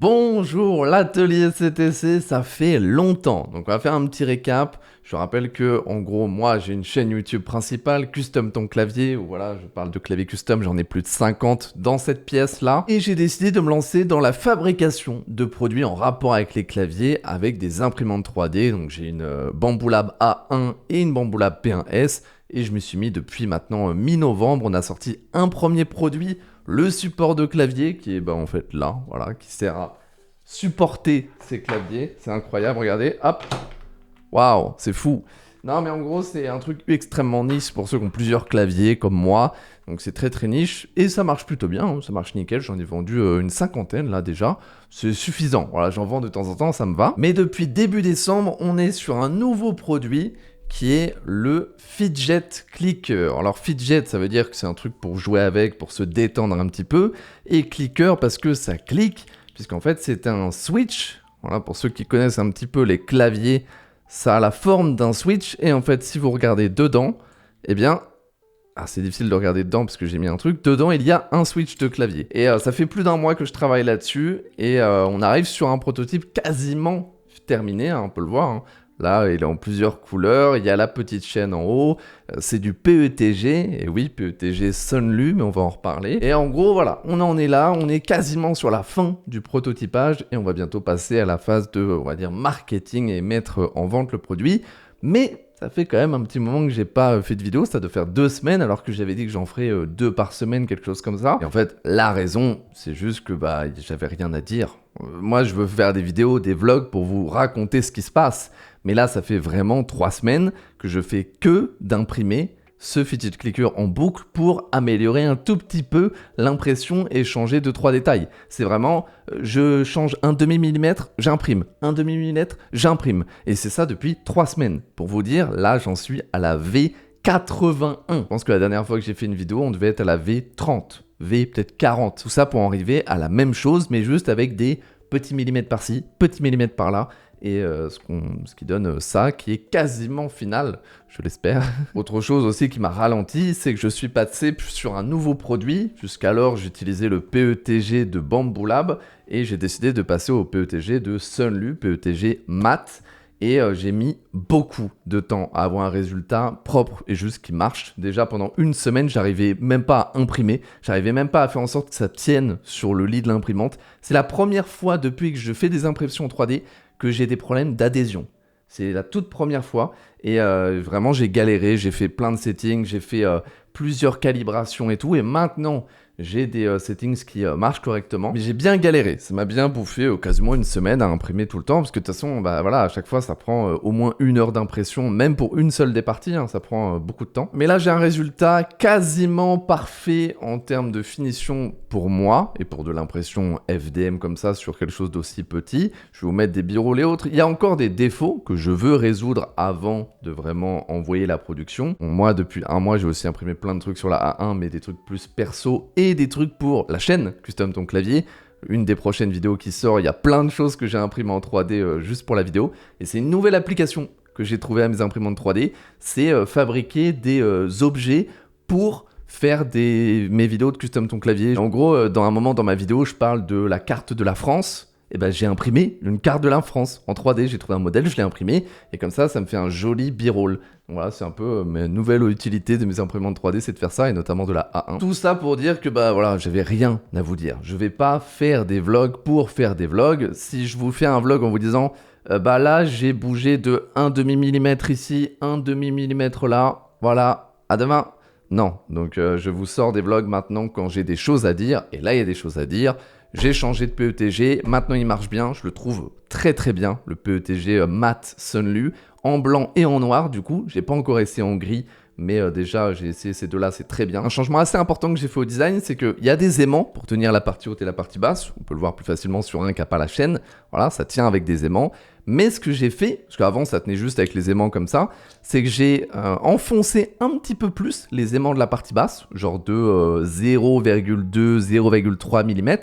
Bonjour, l'atelier CTC, ça fait longtemps. Donc on va faire un petit récap. Je rappelle que, en gros, moi j'ai une chaîne YouTube principale, Custom ton clavier, où voilà, je parle de clavier custom, j'en ai plus de 50 dans cette pièce-là. Et j'ai décidé de me lancer dans la fabrication de produits en rapport avec les claviers, avec des imprimantes 3D. Donc j'ai une Bambu Lab A1 et une Bambu Lab P1S. Et je me suis mis depuis maintenant mi-novembre, on a sorti un premier produit, le support de clavier, qui est en fait là, voilà, qui sert à supporter ces claviers. C'est incroyable, regardez, hop, waouh, c'est fou. Non mais en gros c'est un truc extrêmement niche pour ceux qui ont plusieurs claviers comme moi, donc c'est très niche et ça marche plutôt bien, hein. Ça marche nickel, j'en ai vendu une cinquantaine là déjà, c'est suffisant, voilà, j'en vends de temps en temps, ça me va. Mais depuis début décembre, on est sur un nouveau produit qui est le Fidget Clicker. Alors Fidget, ça veut dire que c'est un truc pour jouer avec, pour se détendre un petit peu, et Clicker parce que ça clique, puisqu'en fait c'est un switch. Voilà, pour ceux qui connaissent un petit peu les claviers, ça a la forme d'un switch, et en fait si vous regardez dedans, eh bien, c'est difficile de regarder dedans parce que j'ai mis un truc, dedans il y a un switch de clavier. Et ça fait plus d'un mois que je travaille là-dessus, et on arrive sur un prototype quasiment terminé, hein, on peut le voir, hein. Là, il est en plusieurs couleurs, il y a la petite chaîne en haut, c'est du PETG, et oui, PETG Sunlu, mais on va en reparler. Et en gros, voilà, on en est là, on est quasiment sur la fin du prototypage, et on va bientôt passer à la phase de, on va dire, marketing et mettre en vente le produit. Mais ça fait quand même un petit moment que j'ai pas fait de vidéo, ça doit faire 2 semaines, alors que j'avais dit que j'en ferais 2 par semaine, quelque chose comme ça. Et en fait, la raison, c'est juste que j'avais rien à dire. Moi, je veux faire des vidéos, des vlogs pour vous raconter ce qui se passe. Mais là, ça fait vraiment 3 semaines que je fais que d'imprimer ce Fidget Clicker en boucle pour améliorer un tout petit peu l'impression et changer 2-3 détails. C'est vraiment, je change un demi-millimètre, j'imprime. Un demi-millimètre, j'imprime. Et c'est ça depuis 3 semaines. Pour vous dire, là, j'en suis à la V81. Je pense que la dernière fois que j'ai fait une vidéo, on devait être à la V30. V peut-être 40. Tout ça pour en arriver à la même chose, mais juste avec des petits millimètres par-ci, petits millimètres par-là. Et ce qui donne ça, qui est quasiment final, je l'espère. Autre chose aussi qui m'a ralenti, c'est que je suis passé sur un nouveau produit. Jusqu'alors, j'utilisais le PETG de Bambu Lab, et j'ai décidé de passer au PETG de Sunlu, PETG Mat. Et j'ai mis beaucoup de temps à avoir un résultat propre et juste qui marche. Déjà pendant une semaine, j'arrivais même pas à imprimer, j'arrivais même pas à faire en sorte que ça tienne sur le lit de l'imprimante. C'est la première fois depuis que je fais des impressions 3D que j'ai des problèmes d'adhésion. C'est la toute première fois, et vraiment j'ai galéré, j'ai fait plein de settings, j'ai fait plusieurs calibrations et tout, et maintenant j'ai des settings qui marchent correctement, mais j'ai bien galéré, ça m'a bien bouffé quasiment une semaine à imprimer tout le temps, parce que de toute façon, voilà, à chaque fois ça prend au moins 1 heure d'impression, même pour une seule des parties, hein, ça prend beaucoup de temps. Mais là j'ai un résultat quasiment parfait en termes de finition pour moi, et pour de l'impression FDM comme ça sur quelque chose d'aussi petit. Je vais vous mettre des b-rolls et autres. Il y a encore des défauts que je veux résoudre avant de vraiment envoyer la production. Bon, moi depuis un mois j'ai aussi imprimé plein de trucs sur la A1, mais des trucs plus perso et des trucs pour la chaîne Custom ton clavier. Une des prochaines vidéos qui sort, il y a plein de choses que j'ai imprimées en 3D juste pour la vidéo, et c'est une nouvelle application que j'ai trouvée à mes imprimantes 3D, c'est fabriquer des objets pour faire mes vidéos de Custom ton clavier. En gros, dans un moment dans ma vidéo, je parle de la carte de la France. Et j'ai imprimé une carte de la France en 3D, j'ai trouvé un modèle, je l'ai imprimé, et comme ça me fait un joli b-roll. Voilà, c'est un peu ma nouvelle utilité de mes imprimantes 3D, c'est de faire ça, et notamment de la A1. Tout ça pour dire que voilà, j'avais rien à vous dire. Je vais pas faire des vlogs pour faire des vlogs. Si je vous fais un vlog en vous disant, là j'ai bougé de 1 demi-millimètre ici, 1 demi-millimètre là, voilà, à demain. Non, donc je vous sors des vlogs maintenant quand j'ai des choses à dire, et là il y a des choses à dire. J'ai changé de PETG, maintenant il marche bien, je le trouve très bien, le PETG Mat Sunlu, en blanc et en noir du coup, j'ai pas encore essayé en gris, mais déjà j'ai essayé ces deux-là, c'est très bien. Un changement assez important que j'ai fait au design, c'est qu'il y a des aimants pour tenir la partie haute et la partie basse, on peut le voir plus facilement sur un qui n'a pas la chaîne, voilà, ça tient avec des aimants. Mais ce que j'ai fait, parce qu'avant ça tenait juste avec les aimants comme ça, c'est que j'ai enfoncé un petit peu plus les aimants de la partie basse, genre de 0,2, 0,3 mm,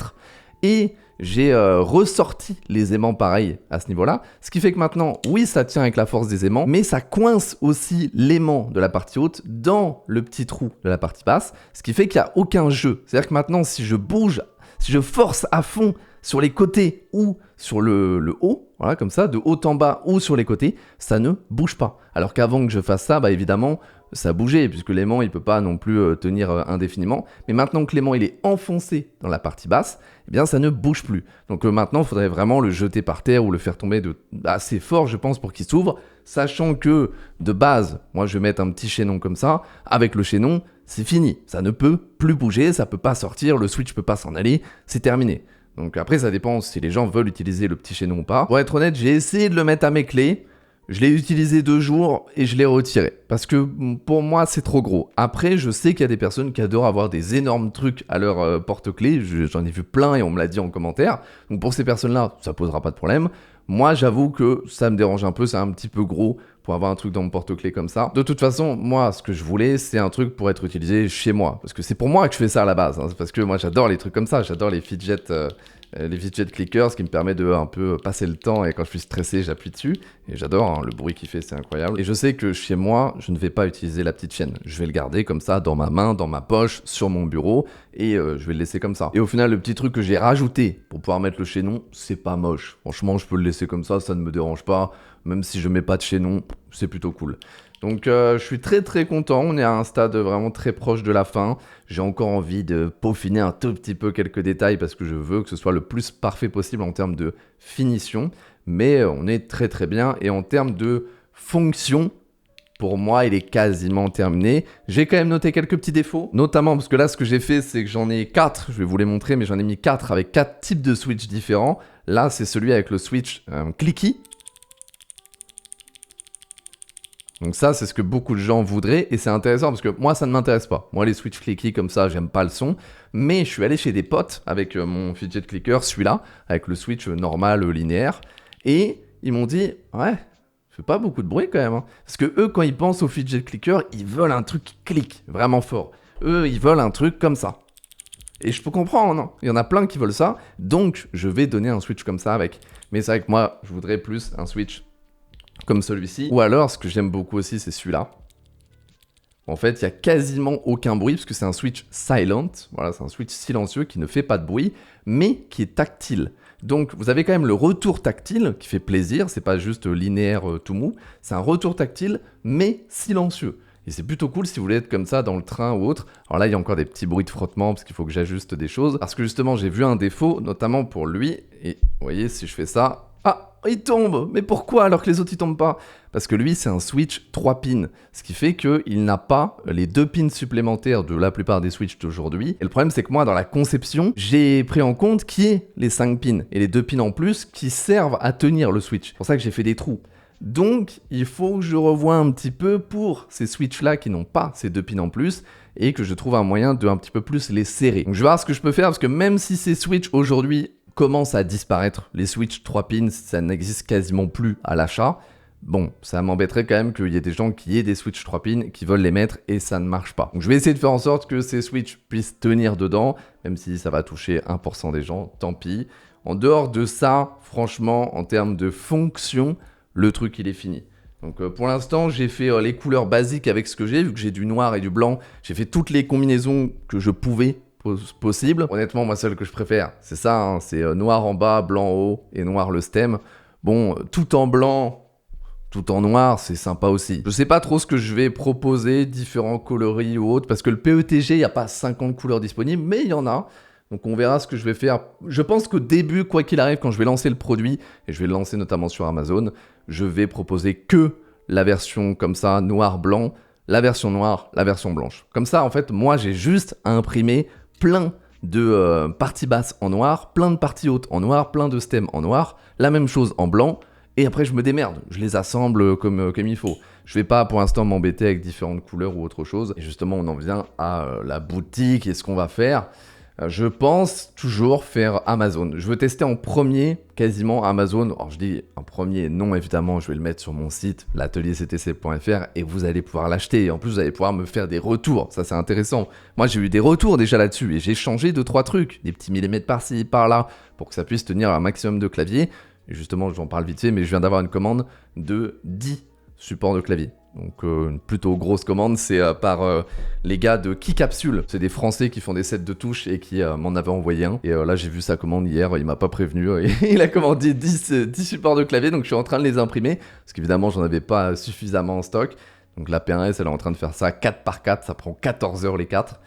et j'ai ressorti les aimants pareil à ce niveau-là, ce qui fait que maintenant, oui, ça tient avec la force des aimants, mais ça coince aussi l'aimant de la partie haute dans le petit trou de la partie basse, ce qui fait qu'il n'y a aucun jeu. C'est-à-dire que maintenant, si je bouge, si je force à fond sur les côtés ou sur le haut, voilà, comme ça, de haut en bas ou sur les côtés, ça ne bouge pas. Alors qu'avant que je fasse ça, bah évidemment, ça bougeait, puisque l'aimant, il peut pas non plus tenir indéfiniment. Mais maintenant que l'aimant, il est enfoncé dans la partie basse, eh bien, ça ne bouge plus. Donc maintenant, il faudrait vraiment le jeter par terre ou le faire tomber assez fort, je pense, pour qu'il s'ouvre, sachant que, de base, moi, je vais mettre un petit chaînon comme ça. Avec le chaînon, c'est fini. Ça ne peut plus bouger, ça peut pas sortir, le switch peut pas s'en aller, c'est terminé. Donc après, ça dépend si les gens veulent utiliser le petit chaînon ou pas. Pour être honnête, j'ai essayé de le mettre à mes clés. Je l'ai utilisé 2 jours et je l'ai retiré. Parce que pour moi, c'est trop gros. Après, je sais qu'il y a des personnes qui adorent avoir des énormes trucs à leur porte-clés. J'en ai vu plein et on me l'a dit en commentaire. Donc pour ces personnes-là, ça posera pas de problème. Moi, j'avoue que ça me dérange un peu. C'est un petit peu gros pour avoir un truc dans mon porte-clés comme ça. De toute façon, moi, ce que je voulais, c'est un truc pour être utilisé chez moi. Parce que c'est pour moi que je fais ça à la base. Hein. Parce que moi, j'adore les trucs comme ça. J'adore les fidget clickers, ce qui me permet de un peu passer le temps et quand je suis stressé, j'appuie dessus. Et j'adore, hein, le bruit qu'il fait, c'est incroyable. Et je sais que chez moi, je ne vais pas utiliser la petite chaîne. Je vais le garder comme ça dans ma main, dans ma poche, sur mon bureau et je vais le laisser comme ça. Et au final, le petit truc que j'ai rajouté pour pouvoir mettre le chaînon, c'est pas moche. Franchement, je peux le laisser comme ça ne me dérange pas. Même si je mets pas de chaînon, c'est plutôt cool. Donc je suis très très content, on est à un stade vraiment très proche de la fin. J'ai encore envie de peaufiner un tout petit peu quelques détails parce que je veux que ce soit le plus parfait possible en termes de finition. Mais on est très très bien et en termes de fonction, pour moi il est quasiment terminé. J'ai quand même noté quelques petits défauts, notamment parce que là ce que j'ai fait c'est que j'en ai 4, je vais vous les montrer mais j'en ai mis 4 avec 4 types de switch différents. Là c'est celui avec le switch clicky. Donc ça, c'est ce que beaucoup de gens voudraient et c'est intéressant parce que moi, ça ne m'intéresse pas. Moi, les switch clicky comme ça, j'aime pas le son. Mais je suis allé chez des potes avec mon fidget clicker, celui-là, avec le switch normal linéaire. Et ils m'ont dit, ouais, fait pas beaucoup de bruit quand même. Hein. Parce que eux, quand ils pensent au fidget clicker, ils veulent un truc qui clique vraiment fort. Eux, ils veulent un truc comme ça. Et je peux comprendre, hein. Il y en a plein qui veulent ça. Donc, je vais donner un switch comme ça avec. Mais c'est vrai que moi, je voudrais plus un switch comme celui-ci. Ou alors, ce que j'aime beaucoup aussi, c'est celui-là. En fait, il n'y a quasiment aucun bruit, parce que c'est un switch silent. Voilà, c'est un switch silencieux qui ne fait pas de bruit, mais qui est tactile. Donc, vous avez quand même le retour tactile, qui fait plaisir. C'est pas juste linéaire tout mou. C'est un retour tactile, mais silencieux. Et c'est plutôt cool si vous voulez être comme ça dans le train ou autre. Alors là, il y a encore des petits bruits de frottement, parce qu'il faut que j'ajuste des choses. Parce que justement, j'ai vu un défaut, notamment pour lui. Et vous voyez, si je fais ça... Ah, il tombe. Mais pourquoi alors que les autres ils tombent pas? Parce que lui c'est un switch 3 pins, ce qui fait qu'il n'a pas les 2 pins supplémentaires de la plupart des switches d'aujourd'hui. Et le problème c'est que moi dans la conception, j'ai pris en compte qui est les 5 pins et les 2 pins en plus qui servent à tenir le switch. C'est pour ça que j'ai fait des trous. Donc il faut que je revoie un petit peu pour ces switches là qui n'ont pas ces 2 pins en plus et que je trouve un moyen de un petit peu plus les serrer. Donc je vais voir ce que je peux faire parce que même si ces switches aujourd'hui commence à disparaître. Les switch 3 pins, ça n'existe quasiment plus à l'achat. Bon, ça m'embêterait quand même qu'il y ait des gens qui aient des switch 3 pins, qui veulent les mettre et ça ne marche pas. Donc je vais essayer de faire en sorte que ces switch puissent tenir dedans, même si ça va toucher 1% des gens, tant pis. En dehors de ça, franchement, en termes de fonction, le truc il est fini. Donc pour l'instant, j'ai fait les couleurs basiques avec ce que j'ai, vu que j'ai du noir et du blanc. J'ai fait toutes les combinaisons que je pouvais possible. Honnêtement, moi, celle que je préfère, c'est ça, hein, c'est noir en bas, blanc en haut et noir le stem. Bon, tout en blanc, tout en noir, c'est sympa aussi. Je sais pas trop ce que je vais proposer, différents coloris ou autres, parce que le PETG, il n'y a pas 50 couleurs disponibles, mais il y en a. Donc on verra ce que je vais faire. Je pense qu'au début, quoi qu'il arrive, quand je vais lancer le produit, et je vais le lancer notamment sur Amazon, je vais proposer que la version comme ça, noir-blanc, la version noire, la version blanche. Comme ça, en fait, moi, j'ai juste à imprimer plein de parties basses en noir, plein de parties hautes en noir, plein de stems en noir, la même chose en blanc, et après je me démerde, je les assemble comme il faut. Je vais pas pour l'instant m'embêter avec différentes couleurs ou autre chose, et justement on en vient à la boutique et ce qu'on va faire. Je pense toujours faire Amazon. Je veux tester en premier quasiment Amazon. Alors je dis en premier, non évidemment, je vais le mettre sur mon site, l'atelierctc.fr et vous allez pouvoir l'acheter. Et en plus, vous allez pouvoir me faire des retours. Ça, c'est intéressant. Moi, j'ai eu des retours déjà là-dessus et j'ai changé 2-3 trucs. Des petits millimètres par-ci, par-là, pour que ça puisse tenir un maximum de clavier. Et justement, j'en parle vite fait, mais je viens d'avoir une commande de 10 supports de clavier. Donc une plutôt grosse commande, c'est par les gars de Keycapsule. C'est des Français qui font des sets de touches et qui m'en avaient envoyé un. Et là j'ai vu sa commande hier, il m'a pas prévenu. Il a commandé 10 supports de clavier, donc je suis en train de les imprimer. Parce qu'évidemment j'en avais pas suffisamment en stock. Donc la P1S elle est en train de faire ça 4 par 4, ça prend 14 heures les 4.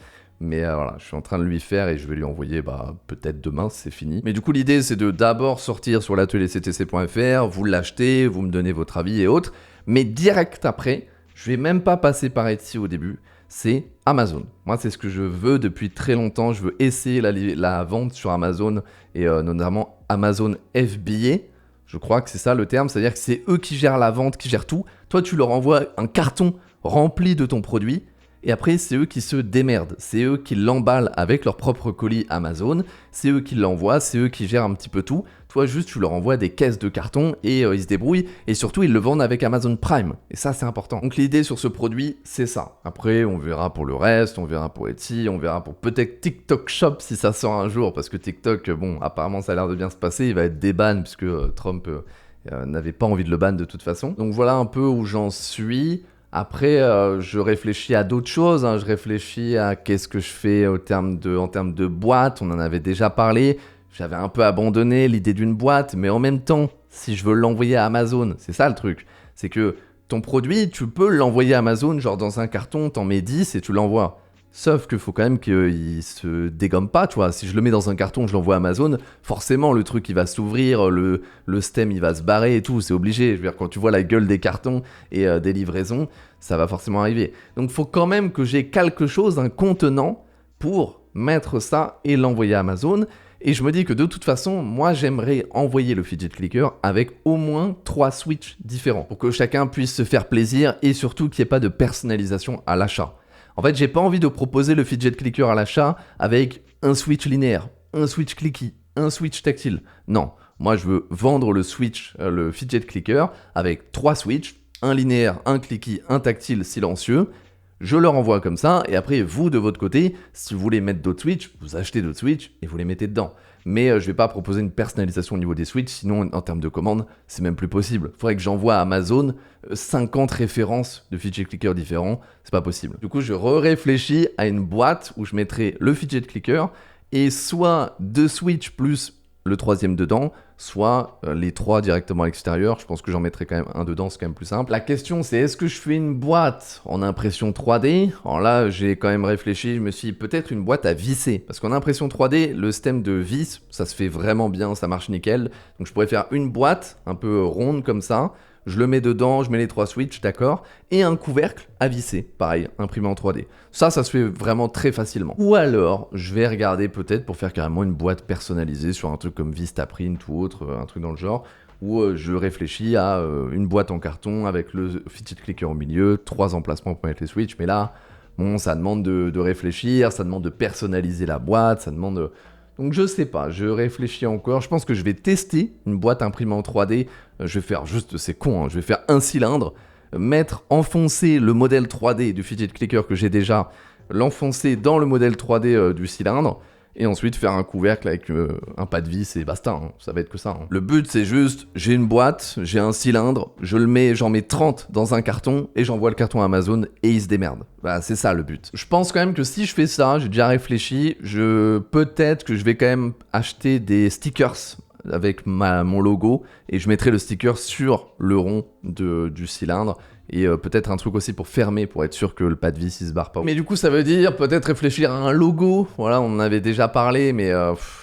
Mais voilà, je suis en train de lui faire et je vais lui envoyer peut-être demain, c'est fini. Mais du coup, l'idée, c'est de d'abord sortir sur l'atelierctc.fr, vous l'achetez, vous me donnez votre avis et autres. Mais direct après, je vais même pas passer par Etsy au début, c'est Amazon. Moi, c'est ce que je veux depuis très longtemps. Je veux essayer la vente sur Amazon et notamment Amazon FBA. Je crois que c'est ça le terme, c'est-à-dire que c'est eux qui gèrent la vente, qui gèrent tout. Toi, tu leur envoies un carton rempli de ton produit. Et après, c'est eux qui se démerdent. C'est eux qui l'emballent avec leur propre colis Amazon. C'est eux qui l'envoient. C'est eux qui gèrent un petit peu tout. Toi, juste, tu leur envoies des caisses de carton et ils se débrouillent. Et surtout, ils le vendent avec Amazon Prime. Et ça, c'est important. Donc, l'idée sur ce produit, c'est ça. Après, on verra pour le reste. On verra pour Etsy. On verra pour peut-être TikTok Shop si ça sort un jour. Parce que TikTok, bon, apparemment, ça a l'air de bien se passer. Il va être déban puisque Trump n'avait pas envie de le ban de toute façon. Donc, voilà un peu où j'en suis. Après, je réfléchis à d'autres choses, hein. Je réfléchis à qu'est-ce que je fais en termes de boîte. On en avait déjà parlé. J'avais un peu abandonné l'idée d'une boîte, mais en même temps, si je veux l'envoyer à Amazon, c'est ça le truc. C'est que ton produit, tu peux l'envoyer à Amazon, genre dans un carton, t'en mets 10 et tu l'envoies. Sauf qu'il faut quand même qu'il se dégomme pas, tu vois. Si je le mets dans un carton, je l'envoie à Amazon, forcément le truc il va s'ouvrir, le stem il va se barrer et tout, c'est obligé. Je veux dire, quand tu vois la gueule des cartons et des livraisons, ça va forcément arriver. Donc il faut quand même que j'ai quelque chose, un contenant, pour mettre ça et l'envoyer à Amazon. Et je me dis que de toute façon, moi j'aimerais envoyer le fidget clicker avec au moins 3 switches différents, pour que chacun puisse se faire plaisir et surtout qu'il n'y ait pas de personnalisation à l'achat. En fait, j'ai pas envie de proposer le fidget clicker à l'achat avec un switch linéaire, un switch clicky, un switch tactile. Non, moi je veux vendre le fidget clicker avec 3 switches, un linéaire, un clicky, un tactile silencieux. Je leur envoie comme ça, et après, vous, de votre côté, si vous voulez mettre d'autres switches, vous achetez d'autres switches et vous les mettez dedans. Mais je vais pas proposer une personnalisation au niveau des switches, sinon, en termes de commandes, c'est même plus possible. Il faudrait que j'envoie à Amazon 50 références de fidget clicker différents, c'est pas possible. Du coup, je réfléchis à une boîte où je mettrai le fidget clicker, et soit 2 switches plus le 3e dedans, soit les 3 directement à l'extérieur. Je pense que j'en mettrai quand même un dedans, c'est quand même plus simple. La question c'est, est-ce que je fais une boîte en impression 3D? Alors là, j'ai quand même réfléchi, je me suis dit peut-être une boîte à visser. Parce qu'en impression 3D, le système de vis, ça se fait vraiment bien, ça marche nickel. Donc je pourrais faire une boîte un peu ronde comme ça. Je le mets dedans, je mets les 3 switches, d'accord, et un couvercle à visser, pareil, imprimé en 3D. Ça se fait vraiment très facilement. Ou alors, je vais regarder peut-être pour faire carrément une boîte personnalisée sur un truc comme Vistaprint ou autre, un truc dans le genre, où je réfléchis à une boîte en carton avec le fidget clicker au milieu, 3 emplacements pour mettre les switches, mais là, bon, ça demande de réfléchir, ça demande de personnaliser la boîte, ça demande... Donc je sais pas, je réfléchis encore. Je pense que je vais tester une boîte imprimée en 3D. Je vais faire juste, c'est con, hein, je vais faire un cylindre, enfoncer le modèle 3D du fidget clicker que j'ai déjà, l'enfoncer dans le modèle 3D du cylindre, et ensuite faire un couvercle avec un pas de vis et basta, hein. Ça va être que ça. Hein. Le but c'est juste, j'ai une boîte, j'ai un cylindre, j'en mets 30 dans un carton et j'envoie le carton à Amazon et il se démerde. Bah, c'est ça le but. Je pense quand même que si je fais ça, j'ai déjà réfléchi, peut-être que je vais quand même acheter des stickers avec mon logo et je mettrai le sticker sur le rond du cylindre. Et peut-être un truc aussi pour fermer, pour être sûr que le pas de vis il se barre pas. Mais du coup ça veut dire peut-être réfléchir à un logo. Voilà, on en avait déjà parlé, mais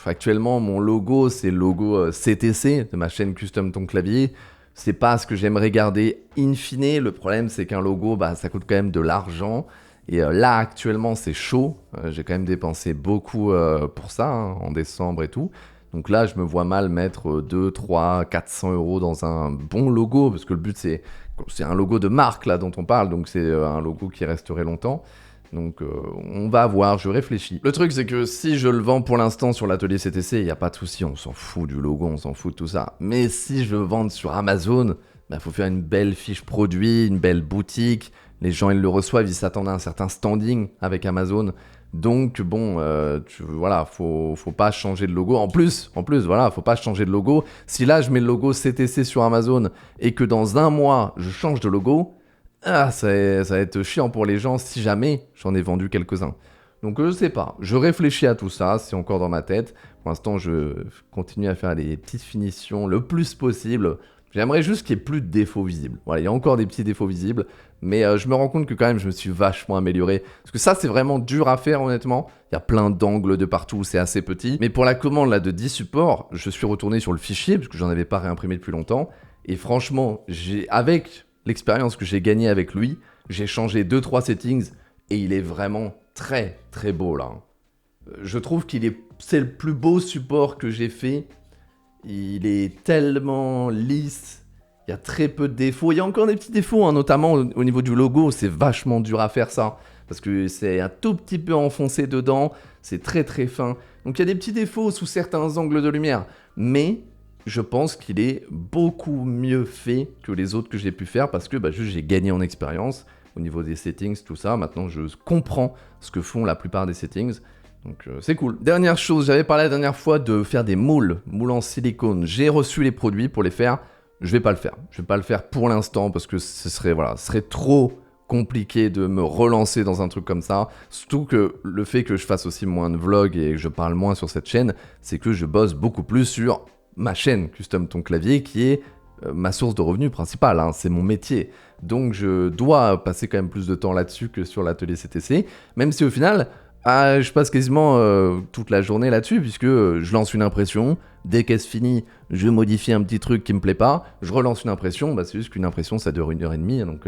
actuellement mon logo c'est le logo CTC de ma chaîne Custom Ton Clavier. C'est pas ce que j'aimerais garder in fine. Le problème c'est qu'un logo, ça coûte quand même de l'argent. Et là actuellement c'est chaud. J'ai quand même dépensé beaucoup pour ça, hein, en décembre et tout. Donc là, je me vois mal mettre 2, 3, 400 euros dans un bon logo, parce que le but, c'est un logo de marque là dont on parle, donc c'est un logo qui resterait longtemps. Donc on va voir, je réfléchis. Le truc, c'est que si je le vends pour l'instant sur l'atelier CTC, il n'y a pas de souci, on s'en fout du logo, on s'en fout de tout ça. Mais si je veux vendre sur Amazon, faut faire une belle fiche produit, une belle boutique. Les gens, ils le reçoivent, ils s'attendent à un certain standing avec Amazon. Donc bon, voilà, faut pas changer de logo. En plus, voilà, faut pas changer de logo. Si là je mets le logo CTC sur Amazon et que dans un mois je change de logo, ah, ça va être chiant pour les gens si jamais j'en ai vendu quelques-uns. Donc je sais pas, je réfléchis à tout ça, c'est encore dans ma tête. Pour l'instant, je continue à faire des petites finitions le plus possible. J'aimerais juste qu'il y ait plus de défauts visibles. Voilà, il y a encore des petits défauts visibles, mais je me rends compte que quand même je me suis vachement amélioré. Parce que ça, c'est vraiment dur à faire honnêtement. Il y a plein d'angles de partout, c'est assez petit. Mais pour la commande là de 10 supports, je suis retourné sur le fichier, parce que j'en avais pas réimprimé depuis longtemps. Et franchement, avec l'expérience que j'ai gagnée avec lui, j'ai changé 2-3 settings, et il est vraiment très très beau là. Je trouve c'est le plus beau support que j'ai fait. Il est tellement lisse, il y a très peu de défauts. Il y a encore des petits défauts, hein, notamment au niveau du logo, c'est vachement dur à faire ça. Parce que c'est un tout petit peu enfoncé dedans, c'est très très fin. Donc il y a des petits défauts sous certains angles de lumière. Mais je pense qu'il est beaucoup mieux fait que les autres que j'ai pu faire parce que juste j'ai gagné en expérience au niveau des settings, tout ça. Maintenant, je comprends ce que font la plupart des settings. Donc, c'est cool. Dernière chose, j'avais parlé la dernière fois de faire des moules en silicone. J'ai reçu les produits pour les faire. Je vais pas le faire. Je vais pas le faire pour l'instant parce que ce serait trop compliqué de me relancer dans un truc comme ça. Surtout que le fait que je fasse aussi moins de vlogs et que je parle moins sur cette chaîne, c'est que je bosse beaucoup plus sur ma chaîne Custom Ton Clavier qui est ma source de revenus principale, hein, c'est mon métier. Donc je dois passer quand même plus de temps là-dessus que sur l'atelier CTC, même si au final, je passe quasiment toute la journée là-dessus, puisque je lance une impression, dès qu'elle se finit, je modifie un petit truc qui me plaît pas, je relance une impression, c'est juste qu'une impression ça dure 1h30, donc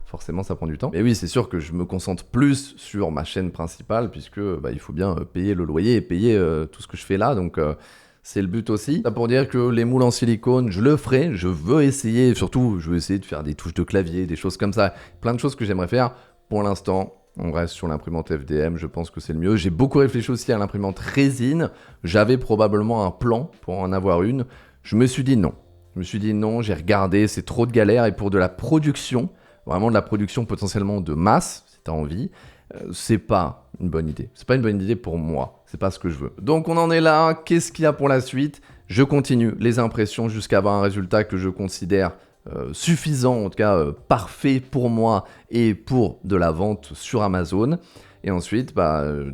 forcément ça prend du temps. Mais oui, c'est sûr que je me concentre plus sur ma chaîne principale, puisque il faut bien payer le loyer et payer tout ce que je fais là, donc... c'est le but aussi. Ça pour dire que les moules en silicone, je le ferai, je veux essayer, surtout je veux essayer de faire des touches de clavier, des choses comme ça, plein de choses que j'aimerais faire. Pour l'instant, on reste sur l'imprimante FDM, je pense que c'est le mieux. J'ai beaucoup réfléchi aussi à l'imprimante résine, j'avais probablement un plan pour en avoir une. Je me suis dit non. J'ai regardé, c'est trop de galère et pour de la production, vraiment de la production potentiellement de masse, si tu as envie, c'est pas une bonne idée. C'est pas une bonne idée pour moi. C'est pas ce que je veux. Donc on en est là. Qu'est-ce qu'il y a pour la suite? Je continue les impressions jusqu'à avoir un résultat que je considère suffisant, en tout cas parfait pour moi et pour de la vente sur Amazon. Et ensuite,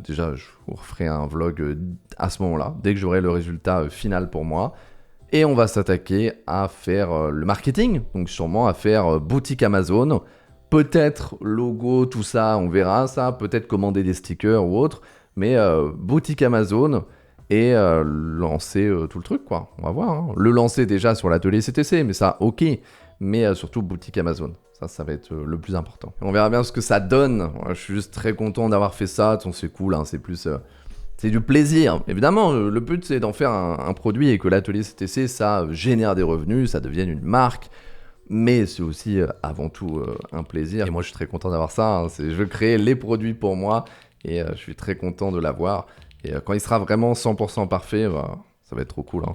déjà, je vous referai un vlog à ce moment-là, dès que j'aurai le résultat final pour moi. Et on va s'attaquer à faire le marketing, donc sûrement à faire boutique Amazon. Peut-être logo, tout ça, on verra ça. Peut-être commander des stickers ou autre. Mais boutique Amazon et lancer tout le truc, quoi. On va voir. Hein. Le lancer déjà sur l'atelier CTC, mais ça, ok. Mais surtout boutique Amazon. Ça va être le plus important. Et on verra bien ce que ça donne. Je suis juste très content d'avoir fait ça. C'est cool, hein. C'est plus... c'est du plaisir. Évidemment, le but, c'est d'en faire un produit et que l'atelier CTC, ça génère des revenus, ça devienne une marque. Mais c'est aussi avant tout un plaisir. Et moi, je suis très content d'avoir ça. Hein. Je veux créer les produits pour moi. Et je suis très content de l'avoir. Et quand il sera vraiment 100% parfait, ça va être trop cool. Hein.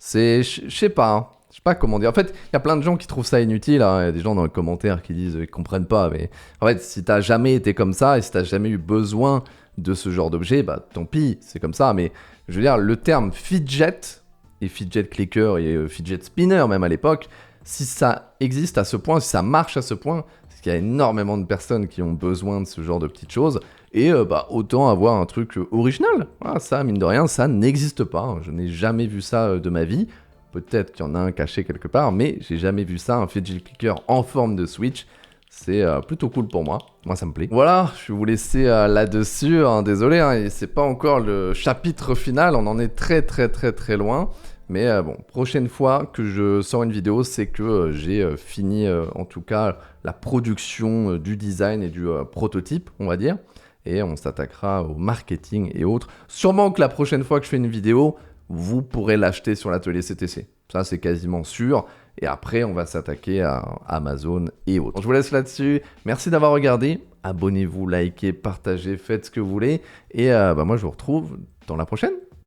Je sais pas. Hein. Je sais pas comment dire. En fait, il y a plein de gens qui trouvent ça inutile. Hein. Il y a des gens dans les commentaires qui disent qu'ils comprennent pas. Mais en fait, si t'as jamais été comme ça et si t'as jamais eu besoin de ce genre d'objet, tant pis, c'est comme ça. Mais je veux dire, le terme fidget et fidget clicker et fidget spinner même à l'époque, si ça existe à ce point, si ça marche à ce point, c'est qu'il y a énormément de personnes qui ont besoin de ce genre de petites choses. Et autant avoir un truc original. Voilà, ça, mine de rien, ça n'existe pas. Hein. Je n'ai jamais vu ça de ma vie. Peut-être qu'il y en a un caché quelque part, mais j'ai jamais vu ça, un fidget clicker en forme de Switch. C'est plutôt cool pour moi. Moi, ça me plaît. Voilà, je vais vous laisser là-dessus. Hein. Désolé, hein, et c'est pas encore le chapitre final. On en est très, très, très, très loin. Mais prochaine fois que je sors une vidéo, c'est que j'ai fini, en tout cas, la production du design et du prototype, on va dire. Et on s'attaquera au marketing et autres. Sûrement que la prochaine fois que je fais une vidéo, vous pourrez l'acheter sur l'atelier CTC. Ça, c'est quasiment sûr. Et après, on va s'attaquer à Amazon et autres. Je vous laisse là-dessus. Merci d'avoir regardé. Abonnez-vous, likez, partagez, faites ce que vous voulez. Et moi, je vous retrouve dans la prochaine.